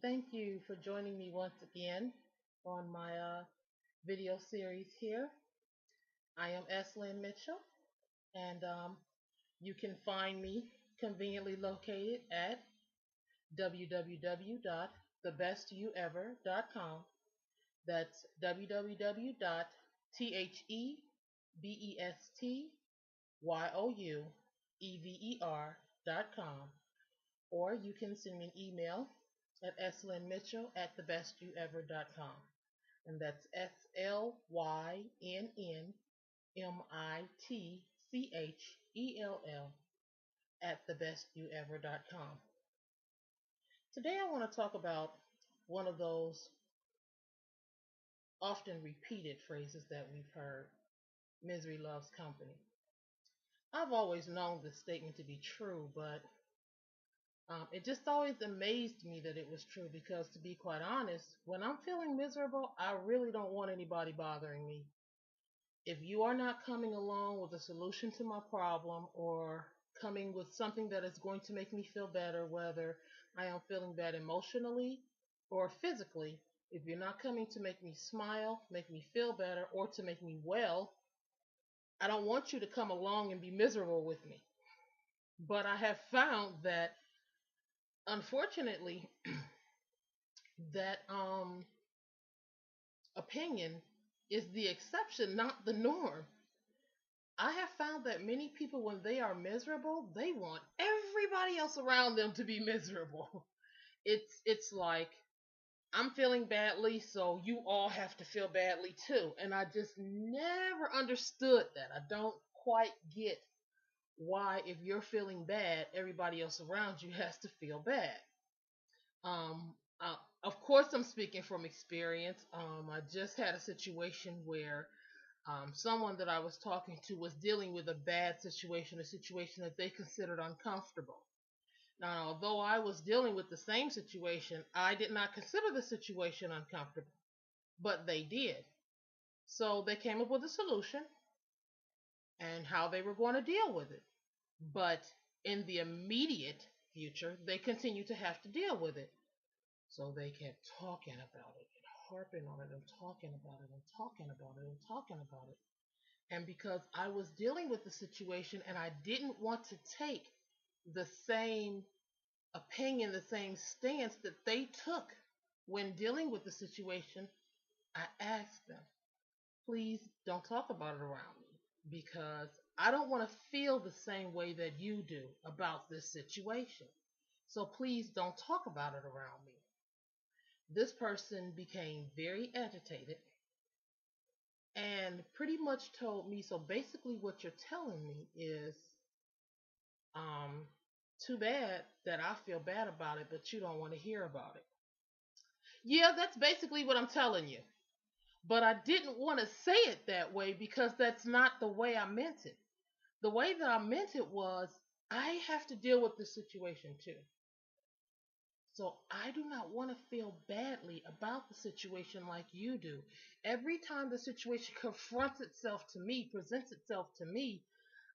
Thank you for joining me once again on my video series here. I am Lynn Mitchell, and you can find me conveniently located at www.thebestyouever.com. That's www.thebestyouever.com. Or you can send me an email at slynmitchell@thebestyouever.com. And that's SLYNNMITCHELL at thebestyouever.com. Today I want to talk about one of those often repeated phrases that we've heard: misery loves company. I've always known this statement to be true, but it just always amazed me that it was true because, to be quite honest, when I'm feeling miserable, I really don't want anybody bothering me. If you are not coming along with a solution to my problem or coming with something that is going to make me feel better, whether I am feeling bad emotionally or physically, if you're not coming to make me smile, make me feel better, or to make me well, I don't want you to come along and be miserable with me. But I have found that, unfortunately, that opinion is the exception, not the norm. I have found that many people, when they are miserable, they want everybody else around them to be miserable. It's like, I'm feeling badly, so you all have to feel badly too. And I just never understood that. I don't quite get why, if you're feeling bad, everybody else around you has to feel bad. Of course, I'm speaking from experience. I just had a situation where someone that I was talking to was dealing with a bad situation, a situation that they considered uncomfortable. Now, although I was dealing with the same situation, I did not consider the situation uncomfortable, but they did. So they came up with a solution and how they were going to deal with it. But in the immediate future, they continue to have to deal with it. So they kept talking about it and harping on it and talking about it and talking about it and talking about it. And because I was dealing with the situation and I didn't want to take the same opinion, the same stance that they took when dealing with the situation, I asked them, please don't talk about it around me because I don't want to feel the same way that you do about this situation. So please don't talk about it around me. This person became very agitated and pretty much told me, so basically what you're telling me is, um, too bad that I feel bad about it, but you don't want to hear about it. Yeah, that's basically what I'm telling you. But I didn't want to say it that way because that's not the way I meant it. The way that I meant it was, I have to deal with this situation too. So I do not want to feel badly about the situation like you do. Every time the situation confronts itself to me, presents itself to me,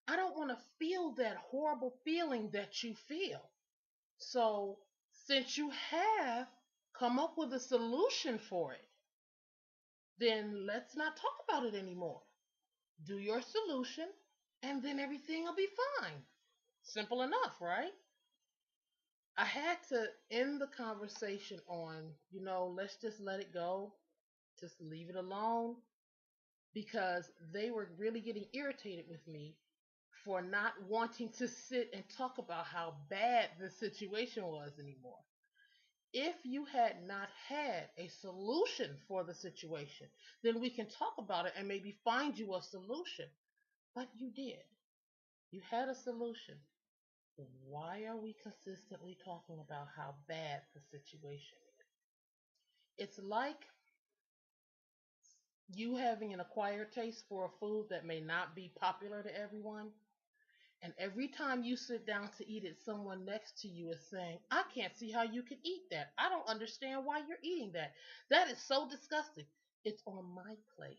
I don't want to feel that horrible feeling that you feel. So since you have come up with a solution for it, then let's not talk about it anymore. Do your solution, and then everything will be fine. Simple enough, right? I had to end the conversation on, let's just let it go, just leave it alone, because they were really getting irritated with me for not wanting to sit and talk about how bad the situation was anymore. If you had not had a solution for the situation, then we can talk about it and maybe find you a solution. But you did. You had a solution. Why are we consistently talking about how bad the situation is? It's like you having an acquired taste for a food that may not be popular to everyone. And every time you sit down to eat it, someone next to you is saying, I can't see how you can eat that. I don't understand why you're eating that. That is so disgusting. It's on my plate,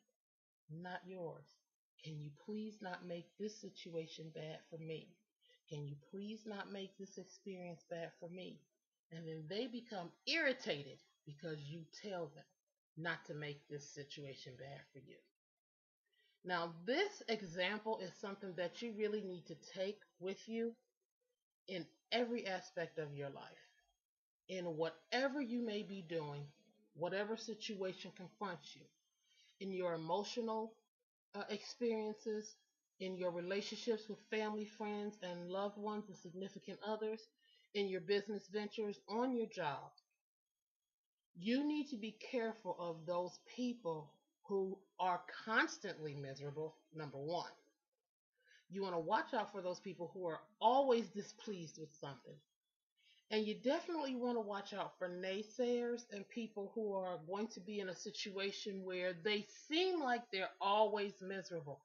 not yours. Can you please not make this situation bad for me? Can you please not make this experience bad for me? And then they become irritated because you tell them not to make this situation bad for you. Now, this example is something that you really need to take with you in every aspect of your life. In whatever you may be doing, whatever situation confronts you, in your emotional experiences, in your relationships with family, friends, and loved ones and significant others, in your business ventures, on your job, you need to be careful of those people who are constantly miserable, number one. You want to watch out for those people who are always displeased with something. And you definitely want to watch out for naysayers and people who are going to be in a situation where they seem like they're always miserable,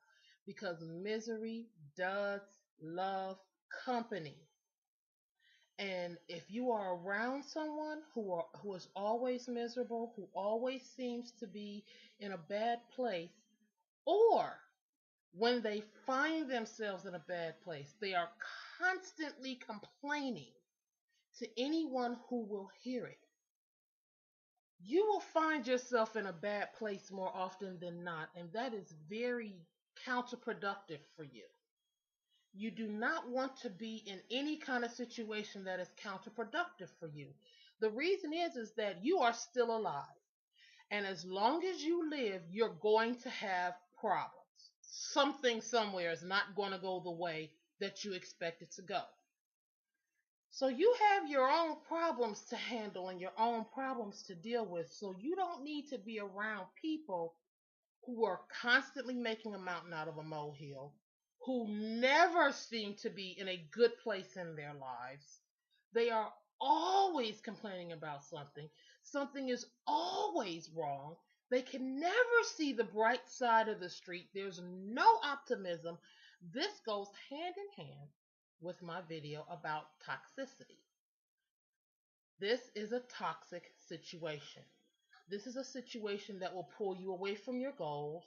because misery does love company. And if you are around someone who is always miserable, who always seems to be in a bad place, or when they find themselves in a bad place, they are constantly complaining to anyone who will hear it, you will find yourself in a bad place more often than not, and that is very counterproductive for you. You do not want to be in any kind of situation that is counterproductive for you. The reason is that you are still alive. And as long as you live, you're going to have problems. Something somewhere is not going to go the way that you expect it to go. So you have your own problems to handle and your own problems to deal with. So you don't need to be around people who are constantly making a mountain out of a molehill, who never seem to be in a good place in their lives. They are always complaining about something. Something is always wrong. They can never see the bright side of the street. There's no optimism. This goes hand in hand with my video about toxicity. This is a toxic situation. This is a situation that will pull you away from your goals.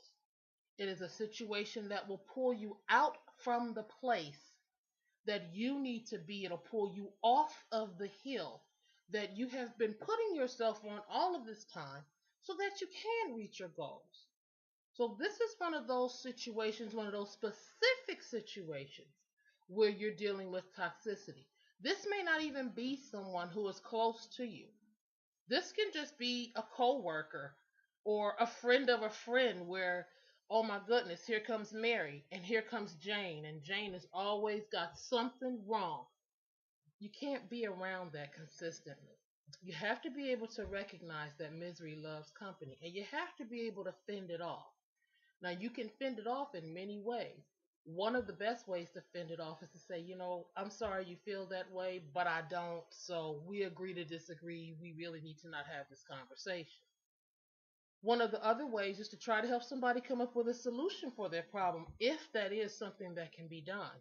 It is a situation that will pull you out from the place that you need to be. It'll pull you off of the hill that you have been putting yourself on all of this time so that you can reach your goals. So this is one of those situations, one of those specific situations where you're dealing with toxicity. This may not even be someone who is close to you. This can just be a coworker or a friend of a friend where, oh my goodness, here comes Mary and here comes Jane, and Jane has always got something wrong. You can't be around that consistently. You have to be able to recognize that misery loves company, and you have to be able to fend it off. Now, you can fend it off in many ways. One of the best ways to fend it off is to say, I'm sorry you feel that way, but I don't. So we agree to disagree. We really need to not have this conversation. One of the other ways is to try to help somebody come up with a solution for their problem, if that is something that can be done.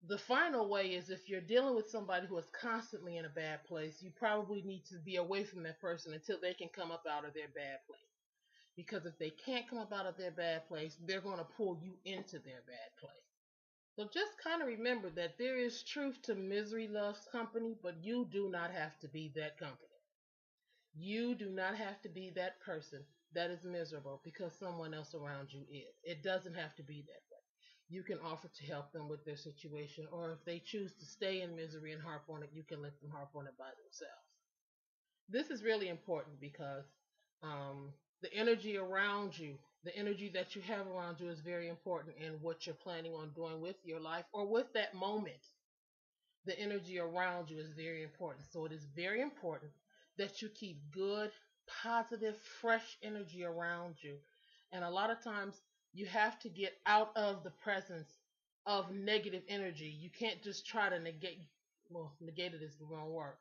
The final way is if you're dealing with somebody who is constantly in a bad place, you probably need to be away from that person until they can come up out of their bad place. Because if they can't come up out of their bad place, they're going to pull you into their bad place. So just kind of remember that there is truth to misery loves company, but you do not have to be that company. You do not have to be that person that is miserable because someone else around you is. It doesn't have to be that way. You can offer to help them with their situation, or if they choose to stay in misery and harp on it, you can let them harp on it by themselves. This is really important because the energy around you, the energy that you have around you is very important in what you're planning on doing with your life or with that moment. The energy around you is very important. So it is very important that you keep good, positive, fresh energy around you. And a lot of times you have to get out of the presence of negative energy. You can't just try to negate it is the wrong word,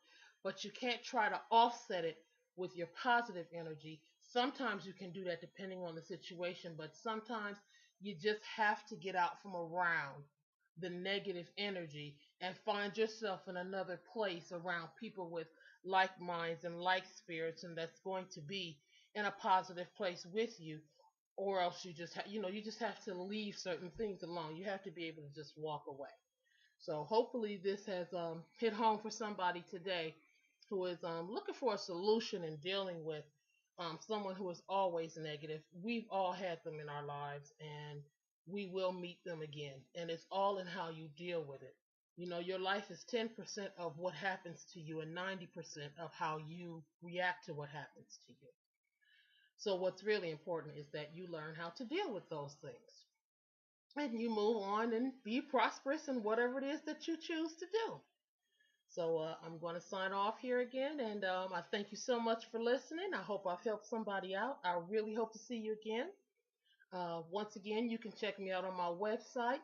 but you can't try to offset it with your positive energy. Sometimes you can do that depending on the situation, but sometimes you just have to get out from around the negative energy and find yourself in another place around people with like minds and like spirits, and that's going to be in a positive place with you. Or else you just you just have to leave certain things alone. You have to be able to just walk away. So hopefully this has hit home for somebody today who is looking for a solution in dealing with someone who is always negative. We've all had them in our lives, and we will meet them again. And it's all in how you deal with it. You know, your life is 10% of what happens to you and 90% of how you react to what happens to you. So what's really important is that you learn how to deal with those things. And you move on and be prosperous in whatever it is that you choose to do. So I'm going to sign off here again, and I thank you so much for listening. I hope I've helped somebody out. I really hope to see you again. Once again, you can check me out on my website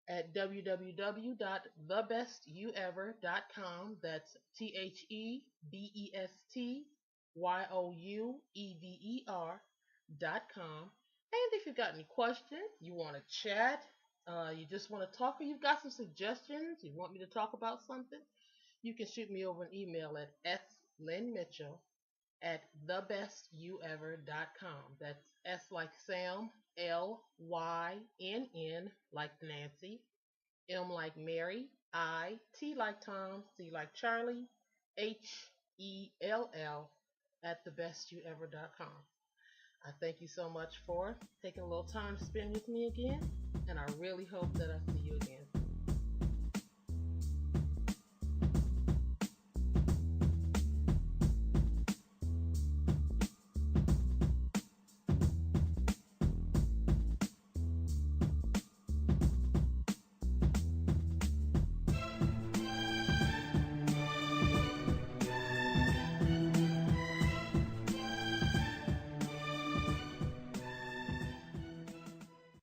at www.thebestYouEver.com. That's TheBestYouEver.com. And if you've got any questions, you want to chat, you just want to talk, or you've got some suggestions, you want me to talk about something, you can shoot me over an email at slynnmitchell at thebestYouEver.com. That's S like Sam, Lynn like Nancy, M like Mary, T like Tom, C like Charlie, HELL at thebestYouEver.com. I thank you so much for taking a little time to spend with me again, and I really hope that I see you again.